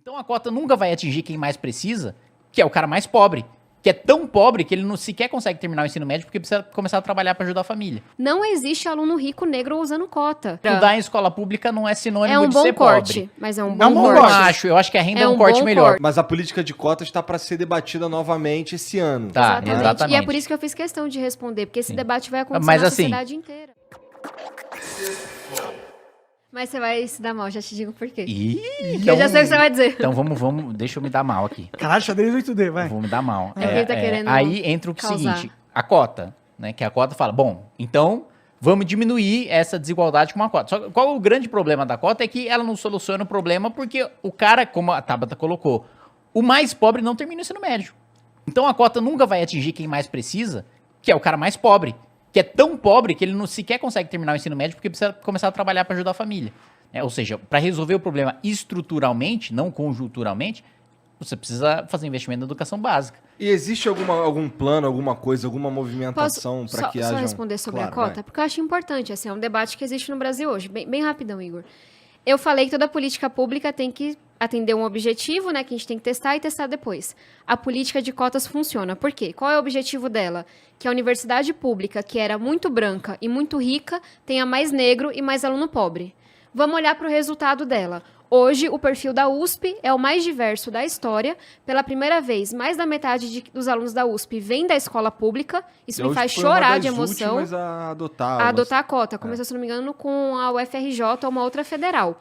Então a cota nunca vai atingir quem mais precisa, que é o cara mais pobre. Que é tão pobre que ele não sequer consegue terminar o ensino médio porque precisa começar a trabalhar para ajudar a família. Não existe aluno rico negro usando cota. Estudar em escola pública não é sinônimo É um de bom ser corte, pobre. mas é um É um bom bom corte. Eu acho que a renda é um um corte bom melhor. corte. Mas a política de cotas está para ser debatida novamente esse ano. Tá, exatamente. E é por isso que eu fiz questão de responder, porque esse debate vai acontecer Mas na assim- sociedade inteira. Mas você vai se dar mal, já te digo por quê. Ih, Eu já sei o que você vai dizer. Então vamos, deixa eu me dar mal aqui. Caralho, xadrez 8D, vai. Eu vou me dar mal. É que ele tá querendo aí entra o causar. seguinte, a cota, né? Que a cota fala, bom, então vamos diminuir essa desigualdade com uma cota. Só que qual o grande problema da cota é que ela não soluciona o problema porque o cara, como a Tabata colocou, o mais pobre não termina o ensino médio. Então a cota nunca vai atingir quem mais precisa, que é o cara mais pobre. Que é tão pobre que ele não sequer consegue terminar o ensino médio porque precisa começar a trabalhar para ajudar a família. Ou seja, para resolver o problema estruturalmente, não conjunturalmente, você precisa fazer investimento na educação básica. E existe algum plano, alguma coisa, alguma movimentação para que haja... Só responder sobre a cota? Porque eu acho importante, assim, é um debate que existe no Brasil hoje. Bem rapidão, Igor. Eu falei que toda política pública tem que atender um objetivo, né, que a gente tem que testar e testar depois. A política de cotas funciona. Por quê? Qual é o objetivo dela? Que a universidade pública, que era muito branca e muito rica, tenha mais negro e mais aluno pobre. Vamos olhar para o resultado dela. Hoje, o perfil da USP é o mais diverso da história. Pela primeira vez, mais da metade dos alunos da USP vem da escola pública. Isso me faz chorar de emoção. A adotar A cota. Começou, se não me engano, com a UFRJ ou uma outra federal.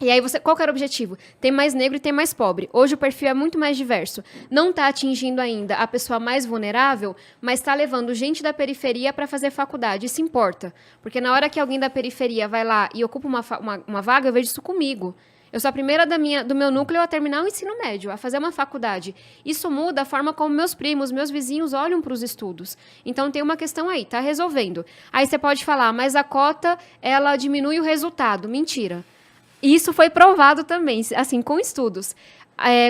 E aí, qual que era o objetivo? Tem mais negro e tem mais pobre. Hoje o perfil é muito mais diverso. Não está atingindo ainda a pessoa mais vulnerável, mas está levando gente da periferia para fazer faculdade. Isso importa. Porque na hora que alguém da periferia vai lá e ocupa uma vaga, eu vejo isso comigo. Eu sou a primeira do meu núcleo a terminar o ensino médio, a fazer uma faculdade. Isso muda a forma como meus primos, meus vizinhos olham para os estudos. Então tem uma questão aí, tá resolvendo. Aí você pode falar, mas a cota, ela diminui o resultado. Mentira. Isso foi provado também, assim, com estudos.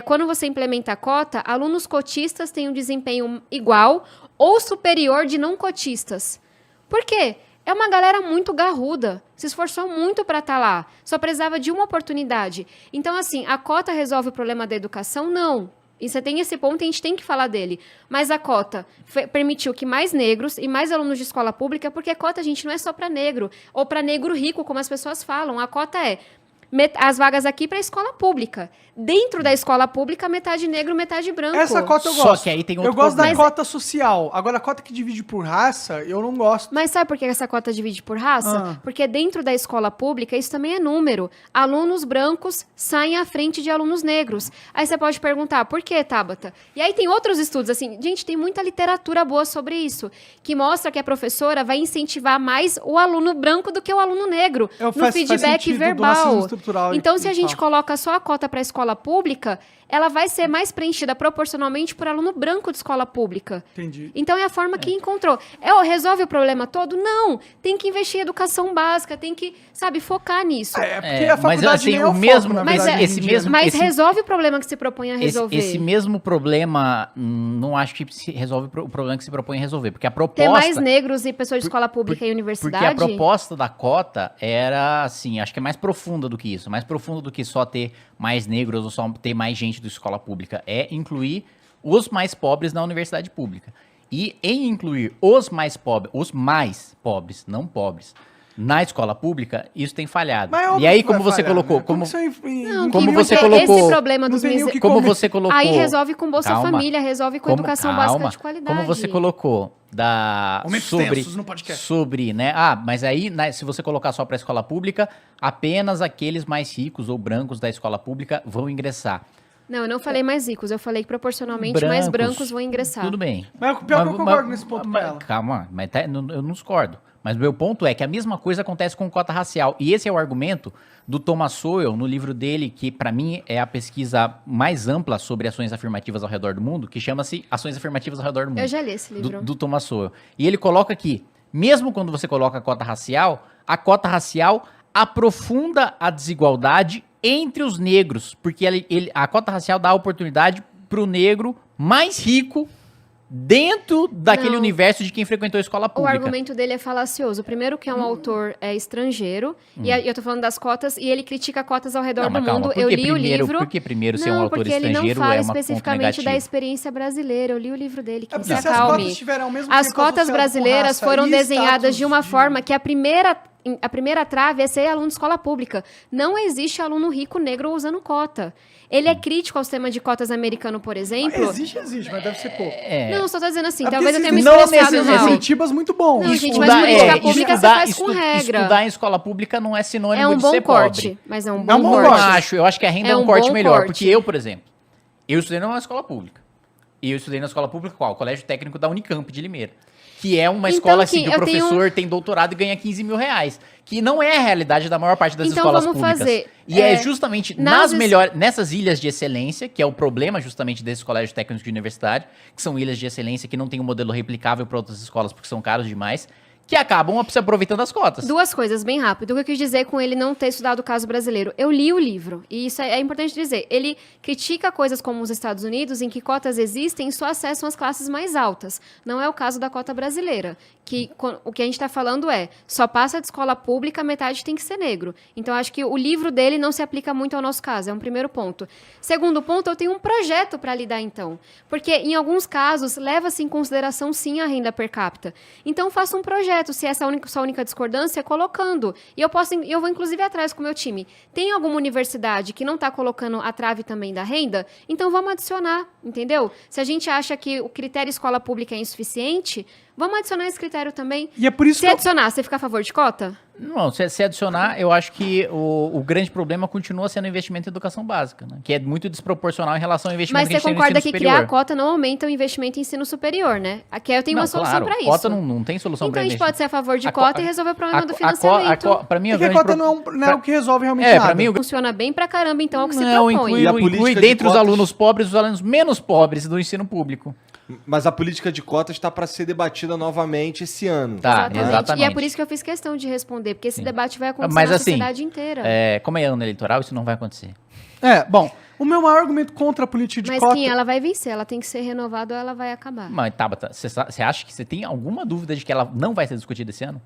Quando você implementa a cota, alunos cotistas têm um desempenho igual ou superior de não cotistas. Por quê? É uma galera muito garruda, se esforçou muito para estar lá, só precisava de uma oportunidade. Então, assim, a cota resolve o problema da educação? Não. E você tem esse ponto e a gente tem que falar dele. Mas a cota permitiu que mais negros e mais alunos de escola pública, porque a cota, gente, não é só para negro, ou para negro rico, como as pessoas falam. A cota é as vagas aqui para a escola pública. Dentro da escola pública, metade negro, metade branco. Essa cota eu Só gosto. que aí tem outro Eu gosto da problema. cota social. Agora, a cota que divide por raça, eu não gosto. Mas sabe por que essa cota divide por raça? Porque dentro da escola pública, isso também é número. Alunos brancos saem à frente de alunos negros. Aí você pode perguntar, por que, Tabata? E aí tem outros estudos, assim, gente, tem muita literatura boa sobre isso, que mostra que a professora vai incentivar mais o aluno branco do que o aluno negro, no Faz feedback sentido do verbal. racismo estrutural Então, e se a gente tal. coloca só a cota para a escola pública, ela vai ser mais preenchida proporcionalmente por aluno branco de escola pública. Entendi. Então, é a forma que encontrou. Resolve o problema todo? Não. Tem que investir em educação básica, tem que, sabe, focar nisso. Porque a mas faculdade assim, nem é o foco, mesmo- na mas verdade, esse hoje em dia, mesmo- né? Mas resolve o problema que se propõe a resolver. Esse mesmo problema, não acho que se resolve o problema que se propõe a resolver. Porque a Ter proposta... mais negros e pessoas de escola pública e Porque universidade. a proposta da cota era, assim, acho que é mais profunda do que isso. Mais profunda do que só ter mais negros ou só ter mais gente da escola pública. É incluir os mais pobres na universidade pública. E em incluir os mais pobres, não pobres, na escola pública, isso tem falhado. Mas é óbvio E aí, que vai como você falhar, colocou... né? Como, que isso Não, como porque você colocou- esse problema dos Não tem nem o que como comer. você colocou... Aí resolve com Bolsa Calma. Família, resolve com educação básica de qualidade. Como você colocou Momentos sobre, tensos no podcast. sobre, né? Mas aí, né, se você colocar só para a escola pública, apenas aqueles mais ricos ou brancos da escola pública vão ingressar. Não, eu não falei mais ricos, eu falei que proporcionalmente mais brancos vão ingressar. Tudo bem. Mas pior que eu concordo nesse ponto com ela. Calma, mas eu não discordo. Mas o meu ponto é que a mesma coisa acontece com cota racial. E esse é o argumento do Thomas Sowell, no livro dele, que para mim é a pesquisa mais ampla sobre ações afirmativas ao redor do mundo, que chama-se Ações Afirmativas ao Redor do Mundo. Eu já li esse livro. Do Thomas Sowell. E ele coloca aqui, mesmo quando você coloca a cota racial aprofunda a desigualdade entre os negros, porque a cota racial dá a oportunidade para o negro mais rico dentro daquele Não. universo de quem frequentou a escola O pública. argumento dele é falacioso. Primeiro que é um autor estrangeiro, e eu tô falando das cotas, e ele critica cotas ao redor Não, do mas calma, mundo. por Eu que li o primeiro- livro. por que primeiro ser um Não, autor porque ele não estrangeiro fala é uma ponto especificamente da negativo? experiência brasileira. Eu li o livro dele, que É se porque se as acalme. cotas tiverem ao mesmo As tempo cotas associado com brasileiras raça foram e desenhadas status de uma forma que a primeira trave é ser aluno de escola pública. Não existe aluno rico negro usando cota. Ele é crítico ao sistema de cotas americano, por exemplo. Existe, mas deve ser pouco. Não, só tô dizendo assim, É talvez eu porque tenha me não expressado necessariamente- mal. Curitibas muito bons. Não, gente, Estudar- mas política é, pública estudar- você faz com regra. Estudar em escola pública não é sinônimo É um de bom ser corte, pobre. mas é um É um bom bom corte. corte. Eu acho que a renda é É um um corte bom melhor. corte. Porque eu, por exemplo, eu estudei numa escola pública. E eu estudei na escola pública qual? O Colégio Técnico da Unicamp de Limeira. Que é uma Então, escola assim, Kim, que o eu tenho professor tem doutorado e ganha 15 mil reais. Que não é a realidade da maior parte das Então, escolas vamos públicas. fazer, E é justamente nas nessas ilhas de excelência, que é o problema justamente desses colégios técnicos de universidade, que são ilhas de excelência que não tem um modelo replicável para outras escolas porque são caros demais, que acabam se aproveitando das cotas. Duas coisas, bem rápido. O que eu quis dizer com ele não ter estudado o caso brasileiro. Eu li o livro, e isso é importante dizer. Ele critica coisas como os Estados Unidos, em que cotas existem e só acessam as classes mais altas. Não é o caso da cota brasileira, que o que a gente está falando é, só passa de escola pública, metade tem que ser negro. Então, acho que o livro dele não se aplica muito ao nosso caso, é um primeiro ponto. Segundo ponto, eu tenho um projeto para lidar, então. Porque, em alguns casos, leva-se em consideração, sim, a renda per capita. Então, faça um projeto, se essa é sua única discordância, colocando. E eu vou, inclusive, atrás com o meu time. Tem alguma universidade que não está colocando a trave também da renda? Então, vamos adicionar, entendeu? Se a gente acha que o critério escola pública é insuficiente, vamos adicionar esse critério também. E é por isso Se adicionar, você fica a favor de cota? Não, se adicionar, eu acho que o grande problema continua sendo o investimento em educação básica, né? Que é muito desproporcional em relação ao investimento Mas que a você gente tem no concorda ensino que superior. criar a cota não aumenta o investimento em ensino superior, né? Aqui eu tenho uma solução claro, para isso. Cota não tem solução Então para a gente pode ser a favor de A cota co- e resolver o problema do a financiamento. Para mim, Porque a cota não é o que resolve realmente Pra nada. mim, Funciona bem pra caramba, então, é o que se não, propõe. E a inclui política de dentre os cotas? alunos pobres, os alunos menos pobres do ensino público. Mas a política de cotas está para ser debatida novamente esse ano. Tá, exatamente. E é por isso que eu fiz questão de responder, porque esse debate vai acontecer Mas na assim, sociedade inteira. Como é ano eleitoral, isso não vai acontecer. Bom, o meu maior argumento contra a política de Mas cota... quem ela vai vencer, ela tem que ser renovada ou ela vai acabar. Mas, Tabata, você acha que você tem alguma dúvida de que ela não vai ser discutida esse ano?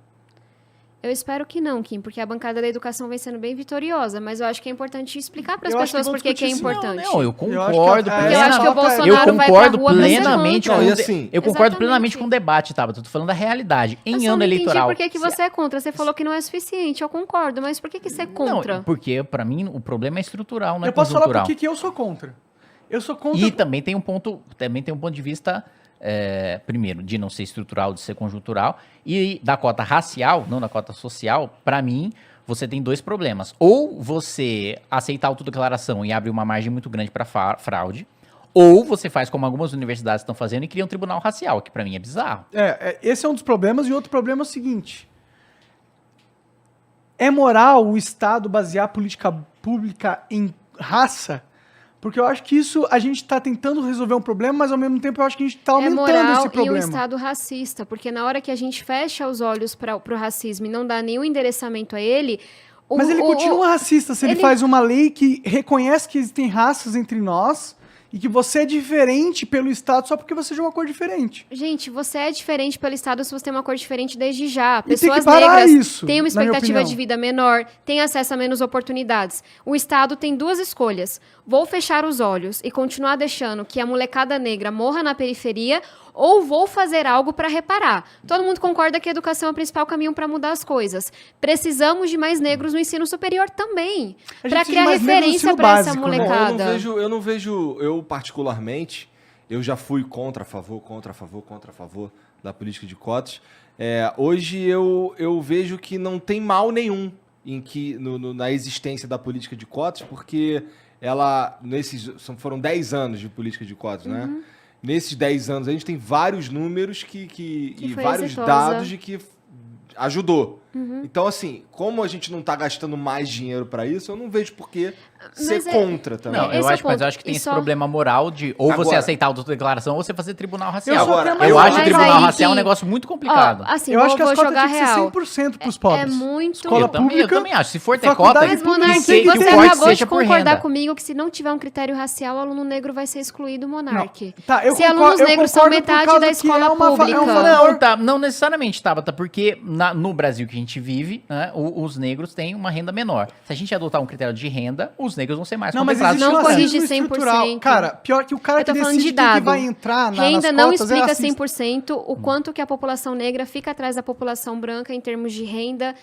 Eu espero que não, Kim, porque a bancada da educação vem sendo bem vitoriosa, mas eu acho que é importante explicar para as Eu acho que pessoas vão por que é discutir sim. importante. Não, eu Eu acho concordo que- Porque eu acho que o plenamente. Bolsonaro vai pra concordo rua pra ser plenamente contra. Não, e com assim- eu concordo Exatamente. plenamente com o debate, Tabata. Eu tô falando da realidade. Eu Em só ano não eleitoral. entendi por que você é contra. Você falou que não é suficiente, eu concordo, mas por que você é contra? Não, porque pra mim o problema é estrutural, não é Eu posso falar conjuntural. por que eu sou contra. Eu sou contra... E também tem um ponto de vista, primeiro, de não ser estrutural, de ser conjuntural, e da cota racial, não da cota social, pra mim, você tem dois problemas. Ou você aceita a autodeclaração e abre uma margem muito grande pra fraude, ou você faz como algumas universidades estão fazendo e cria um tribunal racial, que pra mim é bizarro. Esse é um dos problemas, e outro problema é o seguinte. É moral o Estado basear a política pública em raça? Porque eu acho que isso, a gente está tentando resolver um problema, mas ao mesmo tempo eu acho que a gente está É aumentando moral esse e um problema. Estado racista, porque na hora que a gente fecha os olhos para o racismo e não dá nenhum endereçamento a ele... Mas ele continua racista se ele faz uma lei que reconhece que existem raças entre nós e que você é diferente pelo Estado só porque você é de uma cor diferente. Gente, você é diferente pelo Estado se você tem uma cor diferente desde já. E tem Pessoas que parar negras isso, têm uma na minha expectativa opinião. de vida menor, têm acesso a menos oportunidades. O Estado tem duas escolhas. Vou fechar os olhos e continuar deixando que a molecada negra morra na periferia, ou vou fazer algo para reparar. Todo mundo concorda que a educação é o principal caminho para mudar as coisas. Precisamos de mais negros no ensino superior também, A gente para precisa de criar mais negros no referência ensino para essa básico, né? molecada. Eu não vejo, eu particularmente, eu já fui contra, a favor da política de cotas. Hoje eu vejo que não tem mal nenhum na existência da política de cotas, porque foram 10 anos de política de cotas, né? Nesses 10 anos a gente tem vários números e foi vários exitosa. dados de que ajudou. Então, assim, como a gente não tá gastando mais dinheiro pra isso, eu não vejo por que ser Mas contra também. Não, Esse é o mas eu ponto. acho que tem E esse só- problema moral de ou você Agora- aceitar a autodeclaração ou você fazer tribunal Eu racial. sou até mais- Eu acho Mas que tribunal aí racial é um que- negócio muito complicado. Ó, assim, Eu acho que vou as cotas jogar tinham que ser real. 100% pros pobres. É muito... Escola eu também pública, acho. Se for ter faculdade cota, Mas, pública, Monark, tem que você ter- corte acabou de seja por concordar renda. comigo que se não tiver um critério racial, o aluno negro vai ser excluído, Monark. Tá, eu Se concordo- alunos eu negros são concordo por metade causa da que escola é uma fa- é um pública. fator- Não, tá, não necessariamente, Tabata, porque no Brasil que a gente vive, né, os negros têm uma renda menor. Se a gente adotar um critério de renda, os negros vão ser mais Não, mas contemplados. existe Não um corrige racismo 100%. estrutural. Cara, pior que o cara Eu que tô falando decide de quem que dado. vai entrar Renda nas não cotas é explica racista. 100% o quanto que a população negra fica atrás da população branca em termos de renda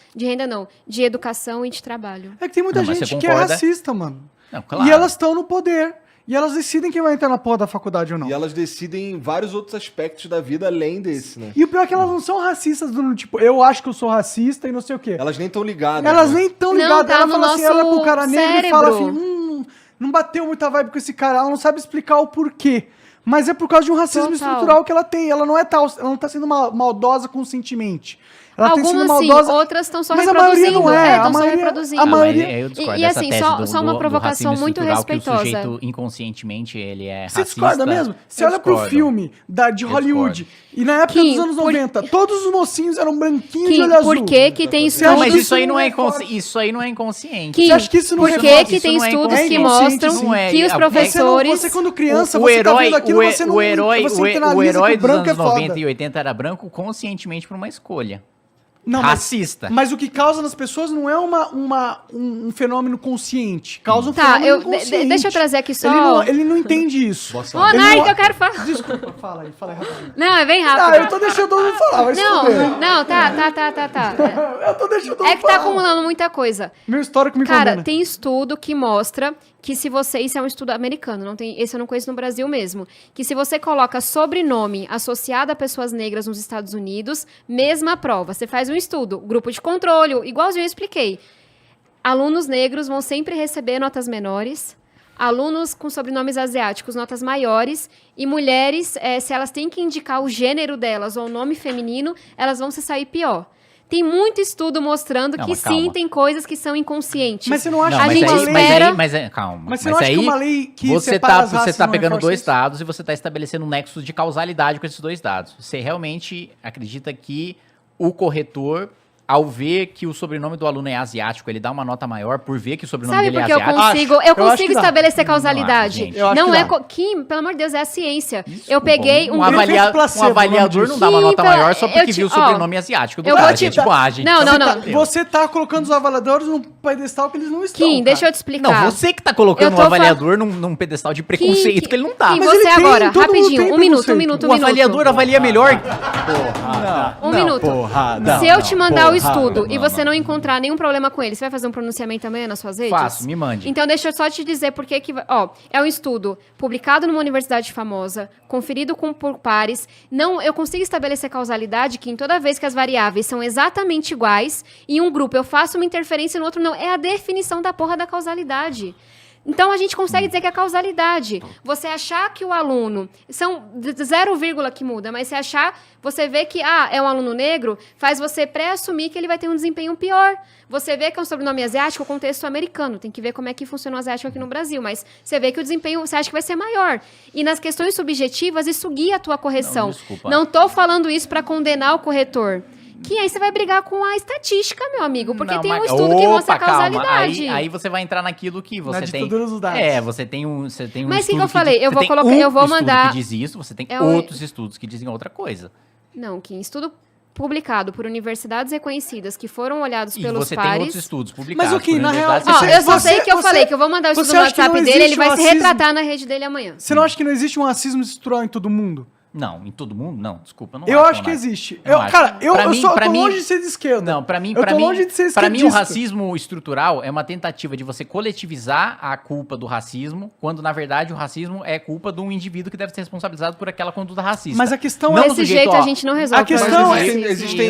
não, de educação e de trabalho. É que tem muita Não, mas gente você que é concorda? racista, mano. Não, claro. E elas estão no poder. E elas decidem quem vai entrar na porra da faculdade ou não. E elas decidem vários outros aspectos da vida além desse, né? E o pior é que elas não são racistas do tipo, eu acho que eu sou racista e não sei o quê. Elas nem estão ligadas. Elas né? nem estão Não, ligadas. tá Ela no fala assim, nosso ela pro cara negro e fala cérebro. assim, não bateu muita vibe com esse cara. Ela não sabe explicar o porquê. Mas é por causa de um racismo Total. estrutural que ela tem. Ela não é tal, ela não tá sendo maldosa conscientemente. Ela tem sido Algumas sim, maldosa. outras estão só Mas a reproduzindo. maioria não é, a estão só maioria- reproduzindo. a Não, maioria- aí eu discordo E, dessa assim, tese só uma provocação racismo muito estrutural, que respeitosa. o sujeito inconscientemente ele é Você racista. discorda mesmo? Você Eu olha pro discordo. filme de Hollywood, discordo. e na época Kim, dos anos por- 90, todos os mocinhos eram branquinhos de Kim, olho azul. por que que tem Você Não, acha estudos... mas que isso aí isso não não é é forte? isso aí não é inconsciente. Kim, Você acha que isso não por é que forte? que Isso tem não é estudos que inconsciente, mostram isso não é- que os Você não- professores... Você quando criança, o você tá herói, vendo aquilo, você não... o herói, você o internaliza herói que o dos branco anos é foda. 90 e 80 era branco conscientemente por uma escolha. Não, mas- Racista. Mas o que causa nas pessoas não é um fenômeno consciente. Causa um Tá, fenômeno inconsciente. deixa eu trazer aqui só... Ele não entende isso. Monark, eu quero falar. Desculpa, fala aí rapidinho. Não, é bem Ah, rápido. eu tô deixando todo mundo falar, vai se Não, fuder. não, tá. Eu tô deixando todo É mundo que tá falar. acumulando muita coisa. Meu histórico me Cara, condena. tem estudo que mostra que se você... Isso é um estudo americano, não tem, esse eu não conheço no Brasil mesmo. Que se você coloca sobrenome associado a pessoas negras nos Estados Unidos, mesma prova. Você faz um estudo, grupo de controle, igualzinho eu expliquei. Alunos negros vão sempre receber notas menores, alunos com sobrenomes asiáticos, notas maiores, e mulheres, se elas têm que indicar o gênero delas ou o nome feminino, elas vão se sair pior. Tem muito estudo mostrando Não, que mas sim, calma. tem coisas que são inconscientes. Mas você não acha Não, A mas gente aí, espera- calma. Mas você não acha aí que uma lei que você separa as você raças tá não pegando reforça dois isso? dados e você tá estabelecendo um nexo de causalidade com esses dois dados. Você realmente acredita que o corretor, ao ver que o sobrenome do aluno é asiático, ele dá uma nota maior por ver que o sobrenome Sabe dele por é que eu asiático? consigo? Acho. Eu Eu acho consigo que dá. estabelecer Não causalidade. acho, gente. Eu acho Não que é. dá. Kim, pelo amor de Deus, é a ciência. Desculpa, Eu peguei um grupo. efeito placebo, um avaliador o nome não dá uma disso. nota Sim, maior só eu porque te- viu o ó, sobrenome asiático do eu cara. vou te- Gente, tipo, gente, Não, não, não. entendeu? Você tá colocando os avaliadores num pedestal que eles não estão. Kim, deixa eu cara. te explicar. Não, você que tá colocando Eu o tô avaliador num pedestal de preconceito que ele não tá. Kim, Mas você ele tem, agora, todo mundo rapidinho. tem Um minuto, preconceito. O avaliador avalia melhor. Um minuto. Se eu te mandar o estudo e você não encontrar nenhum problema com ele, você vai fazer um pronunciamento amanhã nas suas redes? Faço, me mande. Então, deixa eu só te dizer por que ó, é um estudo publicado numa universidade famosa, conferido por pares. Não, eu consigo estabelecer causalidade que em toda vez que as variáveis são exatamente iguais, em um grupo eu faço uma interferência e no outro não. É a definição da porra da causalidade. Então, a gente consegue dizer que é causalidade. Você achar que o aluno... São 0, que muda, mas você vê que, é um aluno negro, faz você pré-assumir que ele vai ter um desempenho pior. Você vê que é um sobrenome asiático, o contexto americano. Tem que ver como é que funciona o asiático aqui no Brasil. Mas você vê que o desempenho, você acha que vai ser maior. E nas questões subjetivas, isso guia a tua correção. Não, desculpa. Não tô falando isso para condenar o corretor. Que aí você vai brigar com a estatística, meu amigo. Porque Não, tem um mas- estudo que mostra a Calma. causalidade. Aí você vai entrar naquilo que você Na tem. ditadura dos dados. Você tem um Mas o que estudo eu falei? Eu você vou tem colocar- um eu vou estudo mandar- que diz isso, você tem É o- outros estudos que dizem outra coisa. Não, que estudo publicado por universidades reconhecidas que foram olhados E pelos você tem pares... outros estudos publicados. Mas o que, por na real, universidades Ó, Você- eu só sei que eu você- falei que eu vou mandar o estudo você no acha que WhatsApp não dele, ele existe vai um se racismo? retratar na rede dele amanhã. Você não acha que não existe um racismo estrutural em todo mundo? Não, em todo mundo? Não, desculpa. Eu acho que Monark. existe. Eu acho. Cara, eu Pra tô mim- longe de ser de esquerda. Não, pra mim, eu pra tô mim, longe de ser pra mim o esquerdista. racismo estrutural é uma tentativa de você coletivizar a culpa do racismo, quando na verdade o racismo é culpa de um indivíduo que deve ser responsabilizado por aquela conduta racista. Mas a questão Não é... do Desse sujeito, jeito ó, a gente não resolve a questão o problema do é- racismo. existem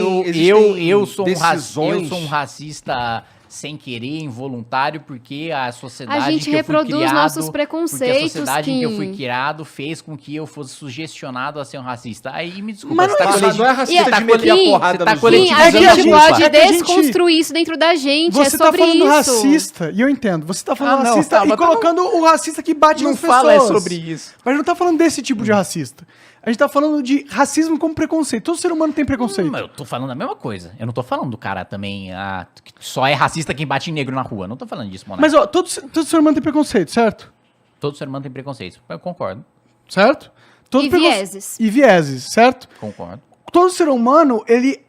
eu sou um decisões. racista sem querer, involuntário, porque a sociedade A gente que eu fui reproduz criado, nossos porque a preconceitos, sociedade em que eu fui Kim. criado fez com que eu fosse sugestionado a ser um racista. Aí me desculpa, Mas você tá Mas coletivo- não é racista E- de meter a Kim, porrada você tá nos Sim, outros. a coletivizando gente a culpa. pode É que a gente- desconstruir isso dentro da gente, Você é tá sobre falando isso. racista, e eu entendo. Você tá falando Ah, não, racista tá, e mas colocando o racista que bate não nas fala pessoas. sobre isso. Mas não tá falando desse tipo de racista. A gente tá falando de racismo como preconceito. Todo ser humano tem preconceito. Mas eu tô falando a mesma coisa. Eu não tô falando do cara também, que só é racista quem bate em negro na rua. Não tô falando disso, Monark. Mas, ó, todo ser humano tem preconceito, certo? Todo ser humano tem preconceito. Eu concordo, Certo? Todo E preconce- vieses. E vieses, certo? concordo. Todo ser humano, ele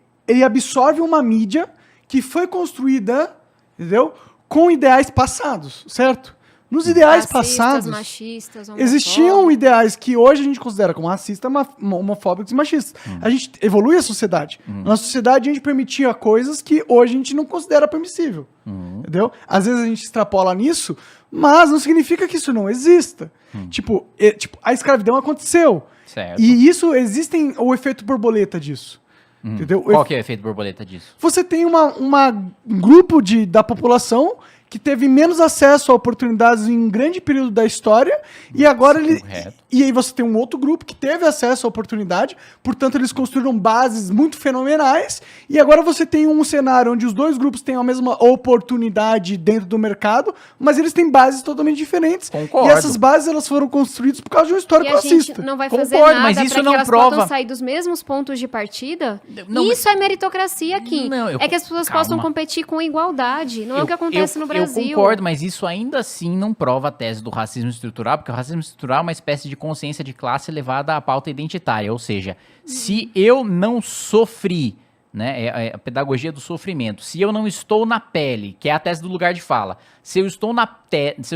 absorve uma mídia que foi construída, entendeu? Com ideais passados, certo? Nos ideais Racistas, passados, machistas, existiam homofóbicos. ideais que hoje a gente considera como racistas, homofóbicos e machistas. A gente evolui a sociedade. Na sociedade a gente permitia coisas que hoje a gente não considera permissível. Entendeu? Às vezes a gente extrapola nisso, mas não significa que isso não exista. Tipo, a escravidão aconteceu. Certo. E isso, existem o efeito borboleta disso. Entendeu? Qual que é o efeito borboleta disso? Você tem um grupo da população que teve menos acesso a oportunidades em um grande período da história, e agora Correto. E aí você tem um outro grupo que teve acesso à oportunidade, portanto eles construíram bases muito fenomenais, e agora você tem um cenário onde os dois grupos têm a mesma oportunidade dentro do mercado, mas eles têm bases totalmente diferentes. Concordo. E essas bases elas foram construídas por causa de um E histórico a gente racista. não vai Concordo, fazer nada mas isso pra não que elas prova- possam sair dos mesmos pontos de partida? Não, Isso é meritocracia, Kim. Não, eu- É que as pessoas calma. possam competir com igualdade. Não é o que acontece no Brasil. Eu concordo, mas isso ainda assim não prova a tese do racismo estrutural, porque o racismo estrutural é uma espécie de consciência de classe levada à pauta identitária. Ou seja, se eu não sofri, né, é a pedagogia do sofrimento, se eu não estou na pele, que é a tese do lugar de fala, se eu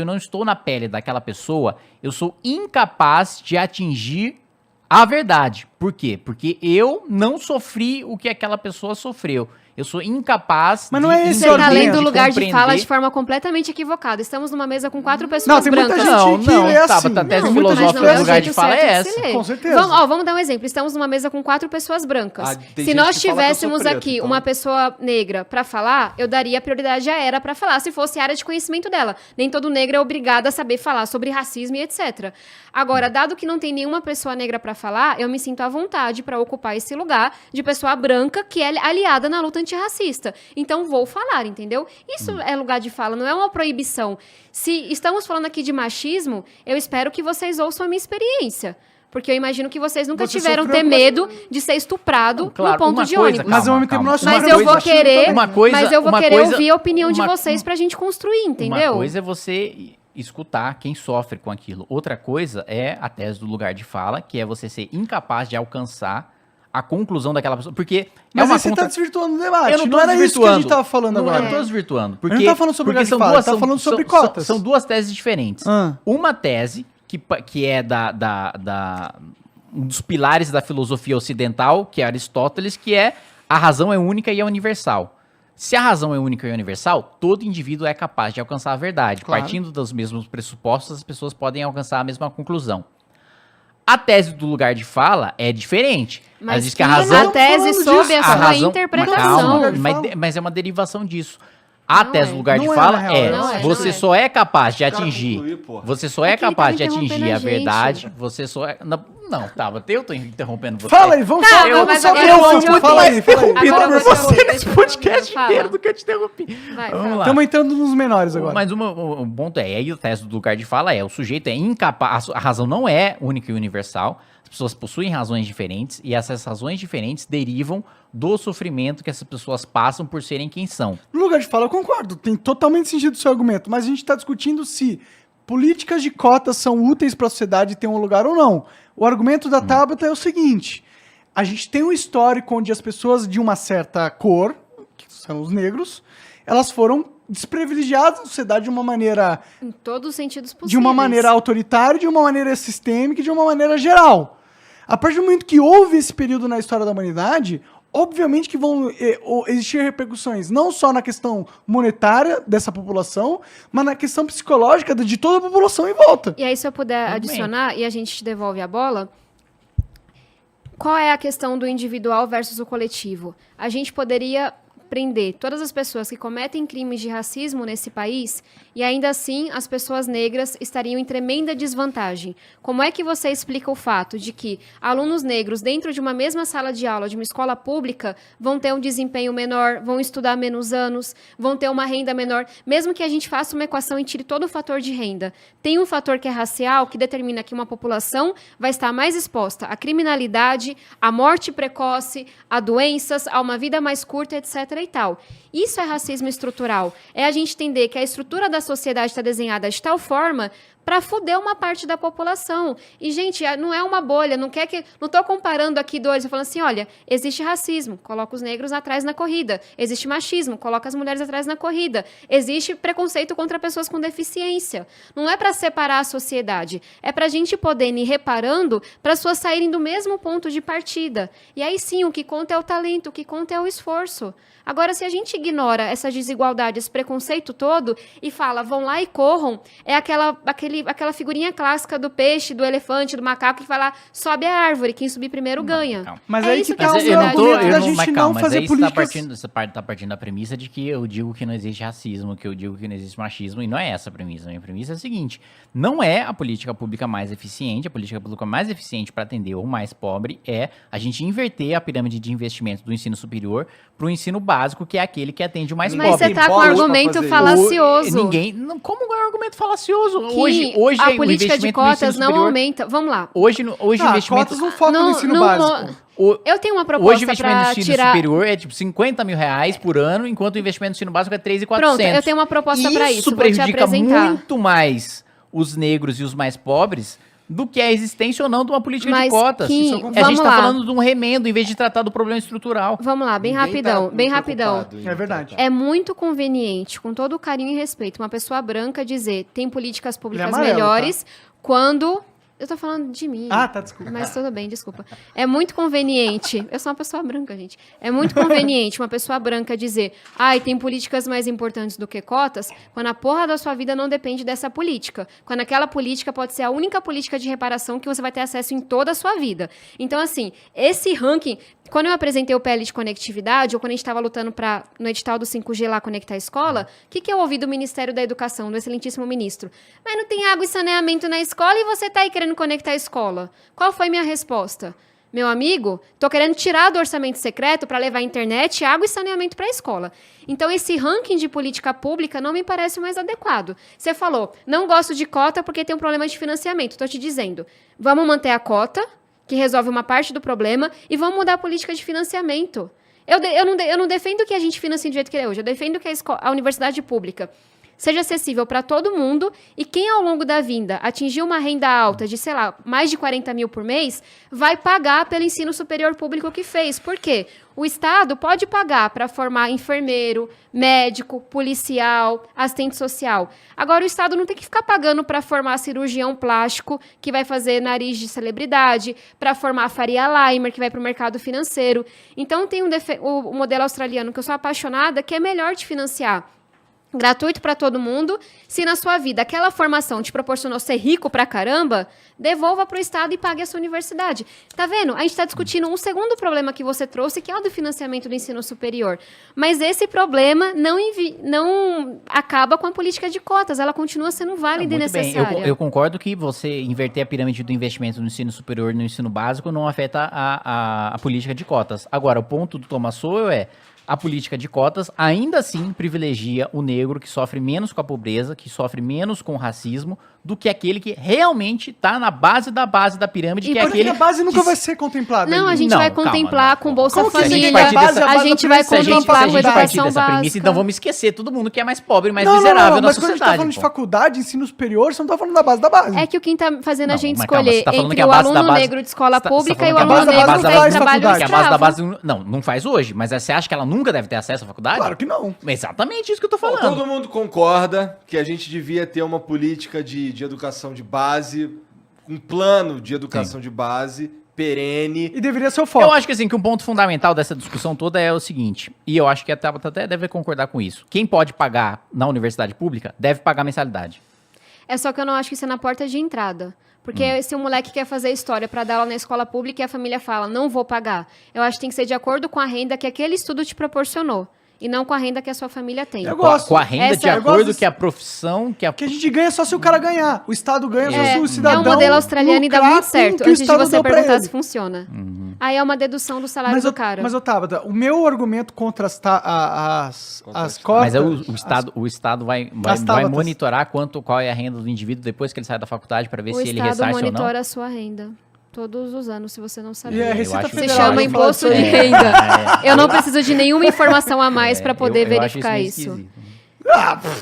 não estou na pele daquela pessoa, eu sou incapaz de atingir a verdade. Por quê? Porque eu não sofri o que aquela pessoa sofreu. Eu sou incapaz Mas não é esse Você o tá argumento, lendo o lugar de compreender- fala de forma completamente equivocada. Estamos numa mesa com 4 pessoas Não, tem muita brancas. gente Não, que não, lê tá, assim. a tese Não, muita gente filosófica lê do assim. lugar de fala é certo de se essa. ler. Com certeza. Vamos dar um exemplo. Estamos numa mesa com 4 pessoas brancas. Ah, tem Se gente nós que fala que eu sou tivéssemos preto, aqui então. uma pessoa negra pra falar, eu daria prioridade a Era pra falar, se fosse a área de conhecimento dela. Nem todo negro é obrigado a saber falar sobre racismo e etc. Agora, dado que não tem nenhuma pessoa negra pra falar, eu me sinto à vontade pra ocupar esse lugar de pessoa branca que é aliada na luta antirracista. Então, vou falar, entendeu? Isso é lugar de fala, não é uma proibição. Se estamos falando aqui de machismo, eu espero que vocês ouçam a minha experiência. Porque eu imagino que vocês nunca Você tiveram sofreu ter medo de ser estuprado Claro, no ponto uma de coisa, ônibus. Mas ao calma, mesmo tempo calma. nós Mas sofremos eu vou machismo querer, também. mas eu vou uma querer coisa- ouvir a opinião de uma- vocês pra gente construir, entendeu? Uma coisa é você escutar quem sofre com aquilo. Outra coisa é a tese do lugar de fala, que é você ser incapaz de alcançar a conclusão daquela pessoa. Porque Mas é uma aí você tá desvirtuando o debate. Eu não tô era isso que a gente desvirtuando. tava falando Não, agora. eu não tô desvirtuando. Porque, Eu não tava falando sobre porque lugar de fala, eu tava falando são- sobre são- cotas. São duas teses diferentes. Ah. Uma tese que é um dos pilares da filosofia ocidental, que é Aristóteles, que é a razão é única e é universal. Se a razão é única e universal, todo indivíduo é capaz de alcançar a verdade. Claro. Partindo dos mesmos pressupostos, as pessoas podem alcançar a mesma conclusão. A tese do lugar de fala é diferente. Ela Mas diz que a que razão... a tese falando sob disso, a cara. sua razão- interpretação. Calma, Lugar de mas, fala. mas é uma derivação disso. A Não tese é. do lugar Não de é, fala na real, é, não é, você não é. só é capaz de Deixa o cara atingir, concluir, porra. você só é É que ele tá capaz de interrompendo atingir a a gente. verdade, você só é... Não, tava eu tô interrompendo você. Fala aí, vamos Tá, falar. Vamos mas saber agora eu o vou filme. te Fala aí, ouvir. fala aí. Agora Interrompido eu por vou te você ouvir, nesse fala. podcast Fala. inteiro do que eu te interrompi. Vai, Vamos fala. lá. Estamos entrando nos menores agora. Mas o ponto é, aí o teste do lugar de fala é, o sujeito é incapaz, a razão não é única e universal, as pessoas possuem razões diferentes e essas razões diferentes derivam do sofrimento que essas pessoas passam por serem quem são. No lugar de fala, eu concordo. Tem totalmente sentido o seu argumento. Mas a gente está discutindo se políticas de cotas são úteis para a sociedade ter um lugar ou não. O argumento da Tabata é o seguinte. A gente tem um histórico onde as pessoas de uma certa cor, que são os negros, elas foram desprivilegiadas na sociedade de uma maneira... Em todos os sentidos possíveis. De uma maneira autoritária, de uma maneira sistêmica e de uma maneira geral. A partir do momento que houve esse período na história da humanidade, obviamente que vão existir repercussões não só na questão monetária dessa população, mas na questão psicológica de toda a população em volta. E aí, se eu puder Tudo adicionar, e a gente te devolve a bola, qual é a questão do individual versus o coletivo? A gente poderia prender todas as pessoas que cometem crimes de racismo nesse país e ainda assim as pessoas negras estariam em tremenda desvantagem. Como é que você explica o fato de que alunos negros dentro de uma mesma sala de aula de uma escola pública vão ter um desempenho menor, vão estudar menos anos, vão ter uma renda menor, mesmo que a gente faça uma equação e tire todo o fator de renda? Tem um fator que é racial, que determina que uma população vai estar mais exposta à criminalidade, à morte precoce, a doenças, a uma vida mais curta, etc. e tal. Isso é racismo estrutural. É a gente entender que a estrutura da sociedade está desenhada de tal forma para foder uma parte da população. E, gente, não é uma bolha, não estou comparando aqui dois, eu falando assim, olha, existe racismo, coloca os negros atrás na corrida. Existe machismo, coloca as mulheres atrás na corrida. Existe preconceito contra pessoas com deficiência. Não é para separar a sociedade, é para a gente poder ir reparando para as pessoas saírem do mesmo ponto de partida. E aí sim, o que conta é o talento, o que conta é o esforço. Agora, se a gente ignora essa desigualdade, esse preconceito todo e fala, vão lá e corram, é aquela figurinha clássica do peixe, do elefante, do macaco que fala, sobe a árvore, quem subir primeiro ganha. Calma. Mas É aí isso que que tá a o meu sociedade argumento da é. gente mas não calma, mas fazer aí você políticas... você tá partindo da premissa de que eu digo que não existe racismo, que eu digo que não existe machismo, e não é essa a premissa. A minha premissa é a seguinte, não é a política pública mais eficiente, a política pública mais eficiente para atender o mais pobre é a gente inverter a pirâmide de investimento do ensino superior para o ensino básico, que é aquele que atende o mais Mas pobre. você tá com um Bola pra argumento fazer isso. falacioso. Como é um argumento falacioso? Que Hoje a o política de investimento no ensino cotas não superior- aumenta. Vamos lá. Hoje o investimento... cotas não focam no ensino básico. Eu tenho uma Hoje o proposta investimento no para ensino tirar... superior é tipo R$50 mil por ano, enquanto o investimento no ensino básico é 3.400. Pronto, eu tenho uma proposta para isso. Vou te prejudica apresentar. muito mais os negros e os mais pobres do que a existência ou não de uma política de Mas, cotas. Kim, A gente vamos tá lá. falando de um remendo em vez de tratar do problema estrutural. Vamos lá, bem Ninguém tá rapidão, muito bem rapidão. preocupado em É verdade. É muito conveniente, com todo o carinho e respeito, uma pessoa branca dizer tem políticas públicas amarelo, melhores quando... Eu tô falando de mim. Ah, tá, desculpa. Mas tudo bem, desculpa. É muito conveniente. Eu sou uma pessoa branca, gente. É muito conveniente uma pessoa branca dizer: ai, tem políticas mais importantes do que cotas, quando a porra da sua vida não depende dessa política. Quando aquela política pode ser a única política de reparação que você vai ter acesso em toda a sua vida. Então, assim, esse ranking. Quando eu apresentei o PL de conectividade, ou quando a gente estava lutando no edital do 5G lá conectar a escola, o que eu ouvi do Ministério da Educação, do excelentíssimo ministro? Mas não tem água e saneamento na escola e você está aí querendo conectar a escola. Qual foi minha resposta? Meu amigo, estou querendo tirar do orçamento secreto para levar internet, água e saneamento para a escola. Então, esse ranking de política pública não me parece o mais adequado. Você falou, não gosto de cota porque tem um problema de financiamento. Estou te dizendo, vamos manter a cota, que resolve uma parte do problema, e vamos mudar a política de financiamento. Eu não defendo que a gente financie do jeito que é hoje, eu defendo que a universidade pública seja acessível para todo mundo e quem ao longo da vida atingir uma renda alta de, sei lá, mais de 40 mil por mês, vai pagar pelo ensino superior público que fez. Por quê? O Estado pode pagar para formar enfermeiro, médico, policial, assistente social. Agora, o Estado não tem que ficar pagando para formar cirurgião plástico, que vai fazer nariz de celebridade, para formar Faria Limer, que vai para o mercado financeiro. Então, tem o modelo australiano, que eu sou apaixonada, que é melhor de financiar. Gratuito para todo mundo. Se na sua vida aquela formação te proporcionou ser rico pra caramba, devolva pro Estado e pague a sua universidade. Tá vendo? A gente está discutindo um segundo problema que você trouxe, que é o do financiamento do ensino superior. Mas esse problema não acaba com a política de cotas. Ela continua sendo válida e Muito bem, necessária. eu concordo que você inverter a pirâmide do investimento no ensino superior e no ensino básico não afeta a política de cotas. Agora, o ponto do Thomas Sowell é a política de cotas ainda assim privilegia o negro que sofre menos com a pobreza, que sofre menos com o racismo, do que aquele que realmente está na base da pirâmide, E que é porque Porque aquele a base nunca que vai ser contemplada. Não, a ainda. gente Não, vai calma, contemplar não. com Bolsa Como que você Família, tem que partir dessa- a gente vai se a gente contemplar com partir educação dessa premissa, básica. então vamos esquecer todo mundo que é mais pobre, mais Não, miserável na mas quando a gente tá sociedade. falando de pô. faculdade, ensino superior, você não tá falando da base da base. É que o que tá fazendo a Não, gente mas calma, escolher você tá falando que entre a o base da aluno base- negro de escola você tá pública e o falando que a aluno base da negro base que da faz base- trabalho que que a base da escravo. base não faz hoje, mas você acha que ela nunca deve ter acesso à faculdade? Claro que não. Exatamente isso que eu tô Bom, falando. todo mundo concorda que a gente devia ter uma política de educação de base, um plano de educação de base perene. E deveria ser o foco. Eu acho que assim, que um ponto fundamental dessa discussão toda é o seguinte, e eu acho que a Tabata até deve concordar com isso. Quem pode pagar na universidade pública deve pagar mensalidade. É só que eu não acho que isso é na porta de entrada. Porque se o moleque quer fazer história para dar aula na escola pública e a família fala, não vou pagar, eu acho que tem que ser de acordo com a renda que aquele estudo te proporcionou. e não com a renda que a sua família tem. Eu gosto. Com a renda de Essa- eu gosto acordo desse- que a profissão... Que a... Que a gente ganha só se o cara ganhar. O Estado ganha só se o É cidadão um modelo australiano e dá lucrar muito com certo, o que o antes de Estado você deu pra perguntar ele. se funciona. Uhum. Aí é uma dedução do salário Mas, do cara. mas Tabata, o meu argumento contra as cotas... Mas o Estado vai as tábuas. monitorar qual é a renda do indivíduo depois que ele sai da faculdade para ver O se ele Estado ressarce ou não. monitora a sua renda. Todos os anos, se você não E sabia. é Eu Receita acho- Se Federal. chama ele fala imposto disso de aí. renda. Eu não preciso de nenhuma informação a mais para poder eu acho verificar meio isso. esquisito.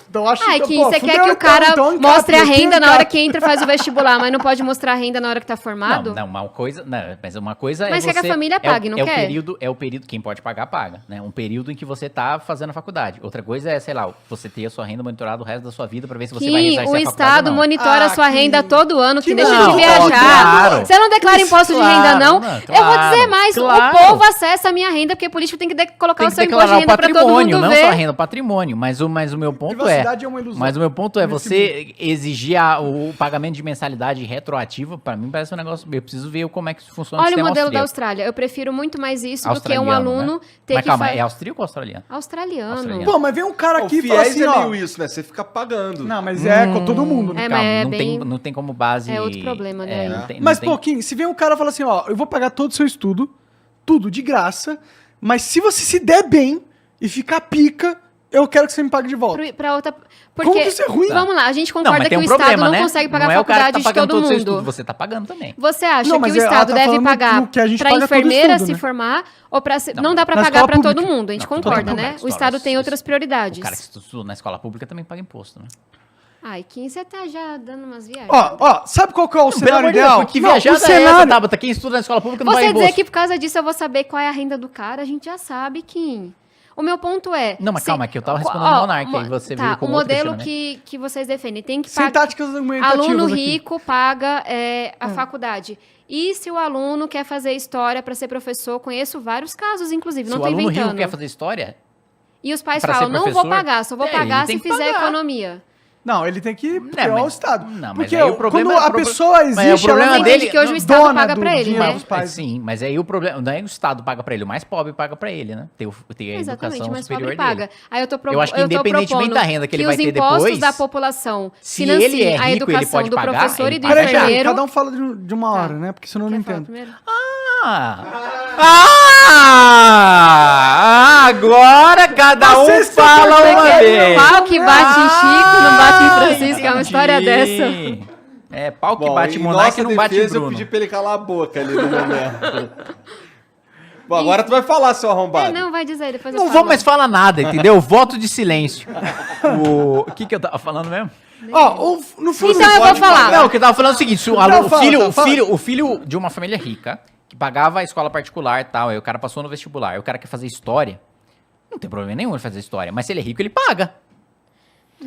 Então acho Ai, que, Kim, pô, você fudeu, quer que o então, cara então, mostre a encap, eu tenho renda na hora encap. que entra e faz o vestibular, mas não pode mostrar a renda na hora que tá formado? Não, uma coisa, não, mas uma coisa Mas é quer que a você- família pague, não é quer? o período, quem pode pagar, paga, né? Um período em que você tá fazendo a faculdade. Outra coisa é, sei lá, você ter a sua renda monitorada o resto da sua vida para ver se você vai Kim, ressarcir o a faculdade Estado ou não. monitora a Ah, sua Kim. renda todo ano, que Que deixa não, de viajar. claro. Você não declara imposto de Claro, renda, não? não, Eu vou claro, dizer mais, claro. o povo acessa a minha renda, porque político tem que colocar Tem o que seu imposto de declarar o renda para todo patrimônio, mundo não ver. só a renda, o patrimônio. Mas o meu ponto Privacidade é uma ilusão. Mas o meu ponto é Nesse você exigir o pagamento de mensalidade retroativa, pra mim parece um negócio. Eu preciso ver como é que funciona Olha o sistema modelo da austríaco. Austrália. Eu prefiro muito mais isso do que um Australiano, aluno né? ter Mas que calma, fazer. é austríaco ou australiano? Australiano. Australiano. Pô, mas vem um cara O aqui e fala FIES assim, é ó... meio isso, né? Você fica pagando. Não, mas é com todo mundo, né? É, Calma, mas é não, bem- não tem como base. É outro problema, né? não tem- Mas, não tem- pouquinho, se vem um cara e fala assim, ó, eu vou pagar todo o seu estudo, tudo de graça, mas se você se der bem e ficar pica, eu quero que você me pague de volta. Pra outra. Porque, Como que isso é ruim? Vamos lá, a gente Não, concorda mas que tem o um Estado problema, não né? consegue pagar Não a é o cara que faculdade tá de pagando todo todo o seu mundo. estudo, você tá pagando também. Você acha Não, que mas o ela Estado tá deve falando pagar no que a gente pra paga todo enfermeira estudo, se né? formar ou para Não, não dá pra na pagar escola pra todo pública. mundo, a gente Não, tudo concorda, bem, né? mas O Estado tem o outras prioridades. O cara que estudou na escola pública também paga imposto, né? Ai, Kim, você tá já dando umas viagens. Ó, sabe qual que é o Pelo cenário amor de Deus, ideal? que Não, viajada o é essa, cenário... Tabata? Quem estuda na escola pública não paga Você dizer imposto. que por causa disso eu vou saber qual é a renda do cara, a gente já sabe, Kim. O meu ponto é... Não, mas calma, que eu tava respondendo ó, o Monark, aí você veio com o outro modelo questionamento. que vocês defendem tem que Sem pagar... táticas argumentativas Aluno aqui. rico paga a faculdade. E se o aluno quer fazer história para ser professor? Conheço vários casos, inclusive, Se não o tô aluno inventando. rico quer fazer história, E os pais pra falam, ser não vou professor, pagar, só vou pagar ele tem se que fizer pagar. economia. Não, ele tem que Né, criar o mas- Estado. não, mas Porque aí o problema- quando a pessoa mas o existe, problema ela não dele- Entende que hoje o Estado dona paga do pra ele, dinheiro né? dos pais. sim, mas aí o problema não é que o Estado paga pra ele, o mais pobre paga pra ele, né? Tem a Exatamente, educação mas superior pobre paga. dele. Aí eu tô Eu acho que independentemente propondo da renda que ele vai ter os impostos depois, da população se financiem ele é a rico, ele educação pode do pagar, professor ele e do paga. Peraí, enfermeiro. cada um fala de uma hora, né? Porque senão eu não Quer falar entendo. primeiro? Agora cada um Vocês estão fala por uma quê? vez. Pau que bate em Chico, não bate em Francisco, é uma entendi. história dessa. É, pau que Bom, bate em em Monark nossa não bate em defesa, eu Bruno. pedi pra ele calar a boca ali no momento. Bom, agora tu vai falar, seu arrombado. Não, vai dizer, depois eu Não falo. vou mais falar nada, entendeu? Voto de silêncio. O que eu tava falando mesmo? Ó, no fundo... Então eu vou falar. Não, o que eu tava falando é o seguinte, se o, Não, aluno, fala, fala. o filho de uma família rica, que pagava a escola particular e tal, aí o cara passou no vestibular, aí o cara quer fazer história, não tem problema nenhum ele fazer história, mas se ele é rico, ele paga.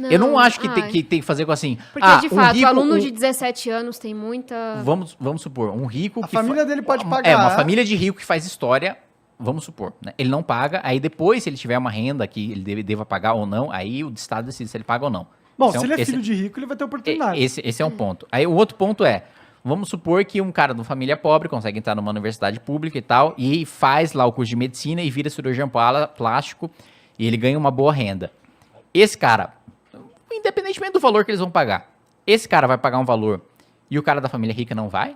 Eu não acho que tem, ai. que fazer com assim... Porque, de um fato, rico, o aluno um- de 17 anos tem muita... Vamos supor, um rico... A família dele pode É, pagar. uma família de rico que faz história, vamos supor, né? Ele não paga, aí depois, se ele tiver uma renda que ele deva pagar ou não, aí o Estado decide se ele paga ou não. Bom, Esse se ele é esse- filho de rico, ele vai ter oportunidade. Esse é um ponto. Aí o outro ponto é, vamos supor que um cara de uma família pobre consegue entrar numa universidade pública e tal, e faz lá o curso de medicina e vira cirurgião plástico, e ele ganha uma boa renda. Esse cara, independentemente do valor que eles vão pagar, esse cara vai pagar um valor e o cara da família rica não vai?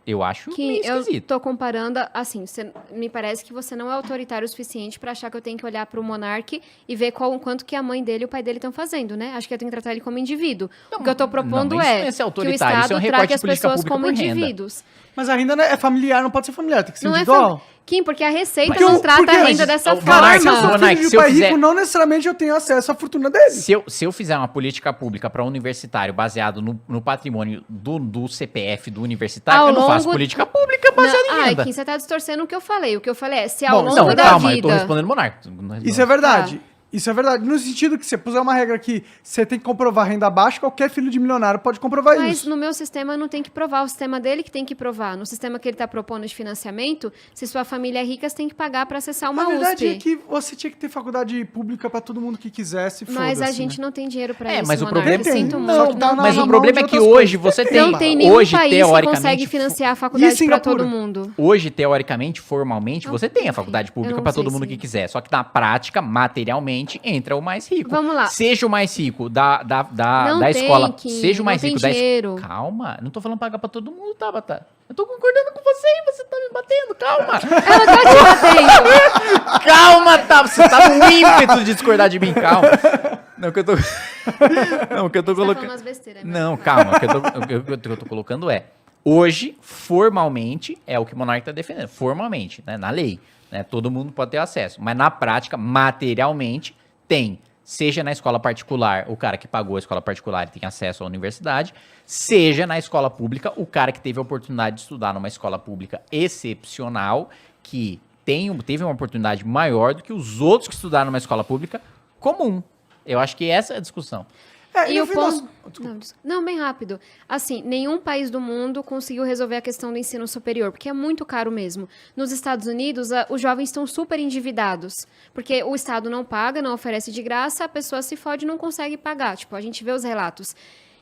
Eu acho meio Que eu esquisito. tô comparando, assim, me parece que você não é autoritário o suficiente pra achar que eu tenho que olhar pro monarca e ver quanto que a mãe dele e o pai dele estão fazendo, né? Acho que eu tenho que tratar ele como indivíduo. O que eu tô propondo mas isso é não é ser que o autoritário, isso é um Estado recorte trate de as política pessoas pública como por renda. indivíduos. Mas a renda é familiar, não pode ser familiar, tem que ser Não é individual. Kim, porque a Receita Porque não eu- trata porque- a renda mas dessa o forma. Caralho, se eu sou Monark, filho de se eu pai fizer- rico, não necessariamente eu tenho acesso à fortuna dele. Se eu fizer uma política pública para universitário baseado no patrimônio do CPF do universitário, Ao eu não faço longo- política pública baseada em Ai, renda. Kim, você tá distorcendo o que eu falei. O que eu falei é, se ao Bom, longo Não, da calma, eu tô vida... respondendo Monark. Isso é verdade. Isso é verdade. No sentido que você puser uma regra que você tem que comprovar renda baixa, qualquer filho de milionário pode comprovar Mas isso. no meu sistema não tem que provar, o sistema dele que tem que provar. No sistema que ele está propondo de financiamento, se sua família é rica, você tem que pagar para acessar uma Na verdade USP. é que você tinha que ter faculdade pública pra todo mundo que quisesse, Mas a foda-se, gente né? não tem dinheiro para É, isso, mas o Monark, problema- sinto Tem. muito. Não, tá Mas na o mão problema de é que outras hoje coisas. você tem, Não tem nenhum hoje país que teoricamente, consegue financiar a E faculdade para Singapura? todo mundo. hoje teoricamente, formalmente, você tem a enfim, faculdade eu pública não para sei todo mundo se- que quiser, só que na prática, materialmente, entra o mais rico. Vamos lá. Seja o mais rico da Não da tem, escola, Kim, seja o não mais tem rico da dinheiro. escola. Calma, não tô falando pagar para todo mundo, Tabata. Eu tô concordando com você e você tá me batendo, calma. Ela tá te batendo. Calma, tá? Você tá no ímpeto de discordar de mim, calma. Não, que eu tô. Não, que eu tô Você tá falando colocando. umas besteiras. Não, calma, o que eu tô colocando é. Hoje, formalmente, é o que o Monark tá defendendo. Formalmente, né? Na lei. Né? Todo mundo pode ter acesso. Mas na prática, materialmente, tem. Seja na escola particular, o cara que pagou a escola particular tem acesso à universidade. Seja na escola pública, o cara que teve a oportunidade de estudar numa escola pública excepcional, que teve uma oportunidade maior do que os outros que estudaram numa escola pública comum. Eu acho que essa é a discussão. E no o fim das- ponto... Não, bem rápido. Assim, nenhum país do mundo conseguiu resolver a questão do ensino superior, porque é muito caro mesmo. Nos Estados Unidos, os jovens estão super endividados, porque o Estado não paga, não oferece de graça, a pessoa se fode e não consegue pagar. Tipo, a gente vê os relatos.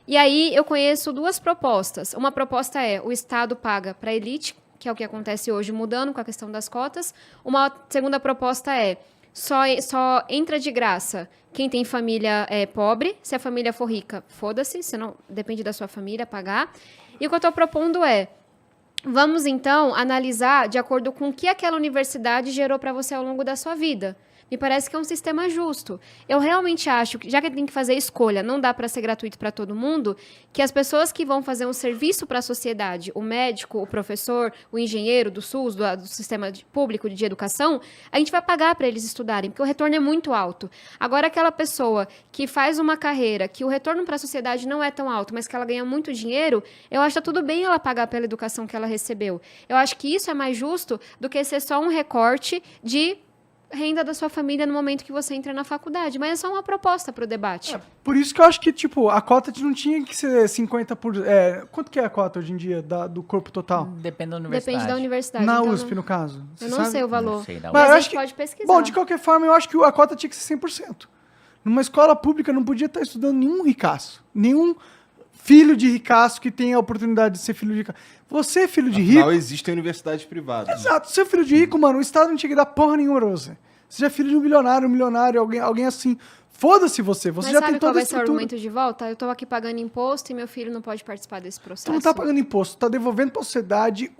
E aí, eu conheço duas propostas. Uma proposta é, o Estado paga para a elite, que é o que acontece hoje, mudando com a questão das cotas. Uma segunda proposta é, só entra de graça quem tem família pobre. Se a família for rica, foda-se, senão depende da sua família pagar. E o que eu estou propondo é, vamos então analisar de acordo com o que aquela universidade gerou para você ao longo da sua vida. Me parece que é um sistema justo. Eu realmente acho que, já que tem que fazer escolha, não dá para ser gratuito para todo mundo, que as pessoas que vão fazer um serviço para a sociedade, o médico, o professor, o engenheiro do SUS, do sistema público de educação, a gente vai pagar para eles estudarem, porque o retorno é muito alto. Agora, aquela pessoa que faz uma carreira, que o retorno para a sociedade não é tão alto, mas que ela ganha muito dinheiro, eu acho que tá tudo bem ela pagar pela educação que ela recebeu. Eu acho que isso é mais justo do que ser só um recorte de renda da sua família no momento que você entra na faculdade. Mas é só uma proposta para o debate. Por isso que eu acho que, tipo, a cota não tinha que ser 50%. Quanto que é a cota hoje em dia do corpo total? Depende da universidade. Depende da universidade. Na então USP, no caso. Eu Você não sabe? sei o valor. Não sei da Mas Mas eu a acho gente que- pode pesquisar. Bom, de qualquer forma, eu acho que a cota tinha que ser 100%. Numa escola pública não podia estar estudando nenhum ricaço. Nenhum filho de ricaço que tenha a oportunidade de ser filho de ricaço. Você, filho de rico... Afinal, existem universidades privadas. Exato. Você é filho de rico, mano, o Estado não tinha que dar porra nenhuma pra você. Você já é filho de um milionário, alguém assim. Foda-se você. Você Mas já sabe tem qual toda a vai ser o estrutura. argumento de volta? Eu tô aqui pagando imposto e meu filho não pode participar desse processo. Tu não tá pagando imposto, tu tá devolvendo pra sociedade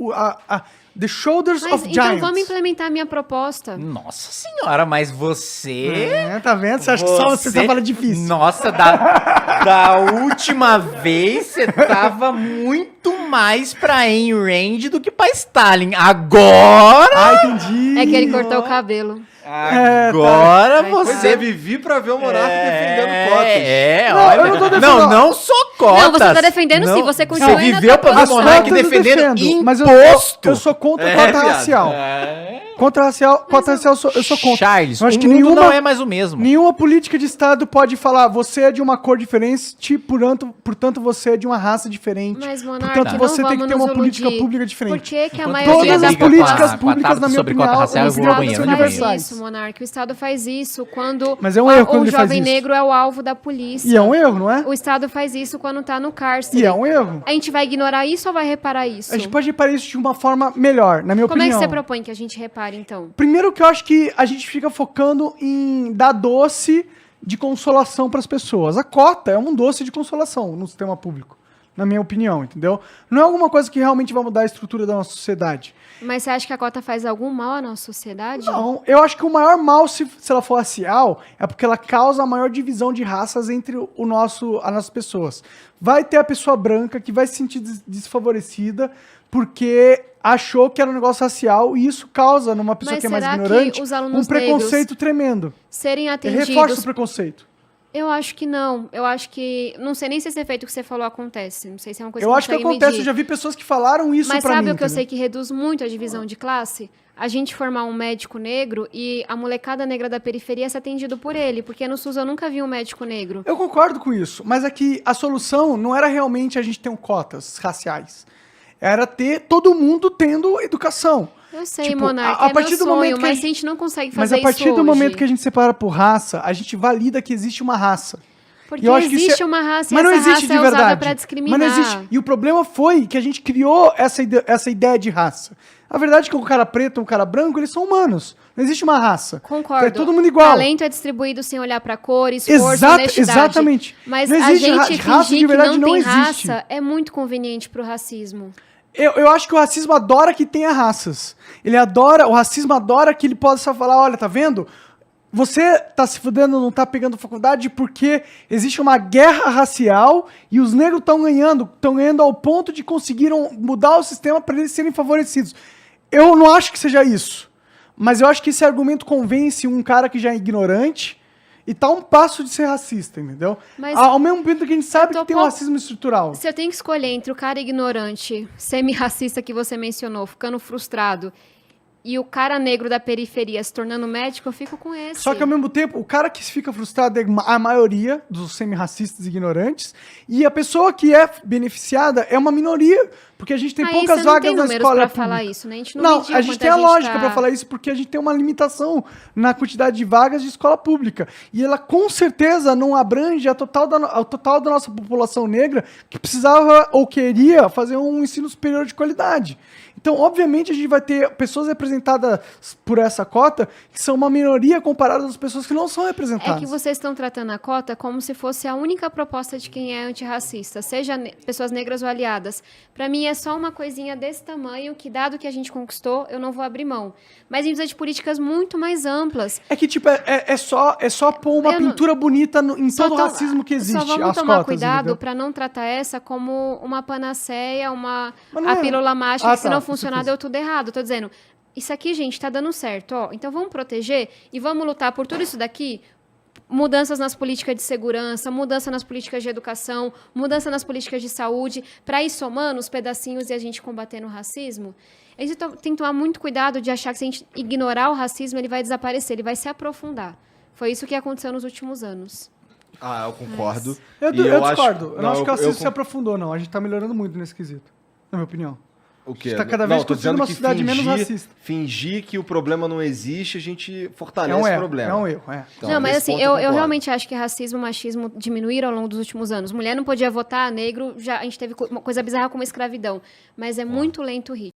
the shoulders Mas of então giants. vamos implementar a minha proposta. Nossa senhora, mas você... Tá vendo? Você acha que só você tá falando difícil. Nossa, da última vez você tava muito mais pra Ayn Rand do que pra Stalin. Agora... Ah, entendi. É que ele cortou o cabelo. Agora tá. Pois você... é, vivi pra ver o Monark defendendo cotas. É, Não, olha. eu não tô defendendo. Não só cotas. Não, você tá defendendo sim, você continua Você indo viveu até pra ver As o Monark cotas eu defendendo defendo, mas imposto. eu sou contra a É, cota viado. racial. Cota racial eu sou contra. Charles, Eu acho o que mundo nenhuma- não é mais o mesmo. Nenhuma política de Estado pode falar você é de uma cor diferente, portanto você é de uma raça diferente. Mas, Monark, Portanto, não você tem que vamos ter uma nos política iludir. pública Por diferente. que que a Enquanto maioria Todas você as briga políticas com a públicas, tabela na minha sobre cota opinião, racial, eu vou ao Estado banheiro, são eu vou ao faz banheiro. universais. isso, Monark. O Estado faz isso quando Mas é um erro quando o ele faz jovem isso. negro é o alvo da polícia. E é um erro, não é? O Estado faz isso quando tá no cárcere. E é um erro. A gente vai ignorar isso ou vai reparar isso? A gente pode reparar isso de uma forma melhor, na minha Como é opinião. que você propõe que a gente repare, então? Primeiro que eu acho que a gente fica focando em dar doce de consolação para as pessoas. A cota é um doce de consolação no sistema público, na minha opinião, entendeu? Não é alguma coisa que realmente vai mudar a estrutura da nossa sociedade. Mas você acha que a cota faz algum mal à nossa sociedade? Não, eu acho que o maior mal, se ela for racial, é porque ela causa a maior divisão de raças entre as nossas pessoas. Vai ter a pessoa branca que vai se sentir desfavorecida porque achou que era um negócio racial e isso causa, numa pessoa Mas que é mais será que ignorante, os alunos um preconceito tremendo. Serem Reforça o atendidos... preconceito. Eu acho que não. Eu acho que... Não sei nem se esse efeito que você falou acontece. Não sei se é uma coisa Eu que acho que consegue acontece, medir. eu já vi pessoas que falaram isso Mas pra mim. sabe o que eu entendeu? sei que reduz muito a divisão de classe? A gente formar um médico negro e a molecada negra da periferia ser atendido por ele. Porque no SUS eu nunca vi um médico negro. Eu concordo com isso, mas é que a solução não era realmente a gente ter cotas raciais. Era ter todo mundo tendo educação. Eu sei, Tipo, Monarca, a partir do momento que a mas gente- a gente não consegue Mas fazer a partir isso do momento hoje. que a gente separa por raça, a gente valida que existe uma raça. Porque E eu acho que isso existe é- uma raça Mas e não essa existe raça de é usada verdade. pra discriminar. Mas não existe. E o problema foi que a gente criou essa ideia de raça. A verdade é que um cara preto e um cara branco, eles são humanos. Não existe uma raça. Concordo. É todo mundo igual. Talento é distribuído sem olhar pra cor, esforço, Exato, honestidade. exatamente. Mas Não a existe gente raça de fingir que verdade, não não tem existe. raça é muito conveniente pro racismo. Eu acho que o racismo adora que tenha raças. O racismo adora que ele possa falar, olha, tá vendo? Você tá se fudendo, não tá pegando faculdade porque existe uma guerra racial e os negros estão ganhando ao ponto de conseguiram mudar o sistema para eles serem favorecidos. Eu não acho que seja isso. Mas eu acho que esse argumento convence um cara que já é ignorante e tá a um passo de ser racista, entendeu? Mas Ao mesmo tempo que a gente sabe tô que tem um pouco- racismo estrutural. Se eu tenho que escolher entre o cara ignorante, semi-racista que você mencionou, ficando frustrado, e o cara negro da periferia se tornando médico, eu fico com esse. Só que ao mesmo tempo, o cara que fica frustrado é a maioria dos semi-racistas e ignorantes, e a pessoa que é beneficiada é uma minoria, porque a gente tem Aí poucas você não vagas tem na números escola pra pública. falar isso, né? A gente não Não, mediu a gente quanto tem a lógica tá- pra falar isso, porque a gente tem uma limitação na quantidade de vagas de escola pública. E ela com certeza não abrange ao total da nossa população negra que precisava ou queria fazer um ensino superior de qualidade. Então, obviamente, a gente vai ter pessoas representadas por essa cota que são uma minoria comparada às pessoas que não são É representadas. que vocês estão tratando a cota como se fosse a única proposta de quem é antirracista, seja pessoas negras ou aliadas. Pra mim é só uma coisinha desse tamanho que, dado que a gente conquistou, eu não vou abrir mão. Mas a gente precisa de políticas muito mais amplas. É que, tipo, é só pôr uma Eu não- pintura bonita em Só todo o tom- racismo que existe. Só vamos as tomar cotas, cuidado entendeu? pra não tratar essa como uma panaceia, Mas não a é. pílula mágica, Ah, que se tá, não com funcionar certeza. deu tudo errado. Tô dizendo, isso aqui, gente, tá dando certo, ó. Então vamos proteger e vamos lutar por tudo isso daqui. Mudanças nas políticas de segurança, mudança nas políticas de educação, mudança nas políticas de saúde, para ir somando os pedacinhos e a gente combatendo o racismo. A gente tem que tomar muito cuidado de achar que se a gente ignorar o racismo, ele vai desaparecer, ele vai se aprofundar. Foi isso que aconteceu nos últimos anos. Ah, eu concordo. Eu E discordo. acho- Eu não acho que o racismo se con- aprofundou, não. A gente tá melhorando muito nesse quesito. Na minha opinião. O quê? A gente tá cada vez Não, tô construindo dizendo uma que sociedade menos racista. Fingir que o problema não existe, a gente É fortalece um o erro. problema. É um erro, é. Então, não, mas nesse assim, ponto eu concordo. realmente acho que racismo e machismo diminuíram ao longo dos últimos anos. Mulher não podia votar, negro, já a gente teve uma coisa bizarra como escravidão. Mas é muito lento o ritmo.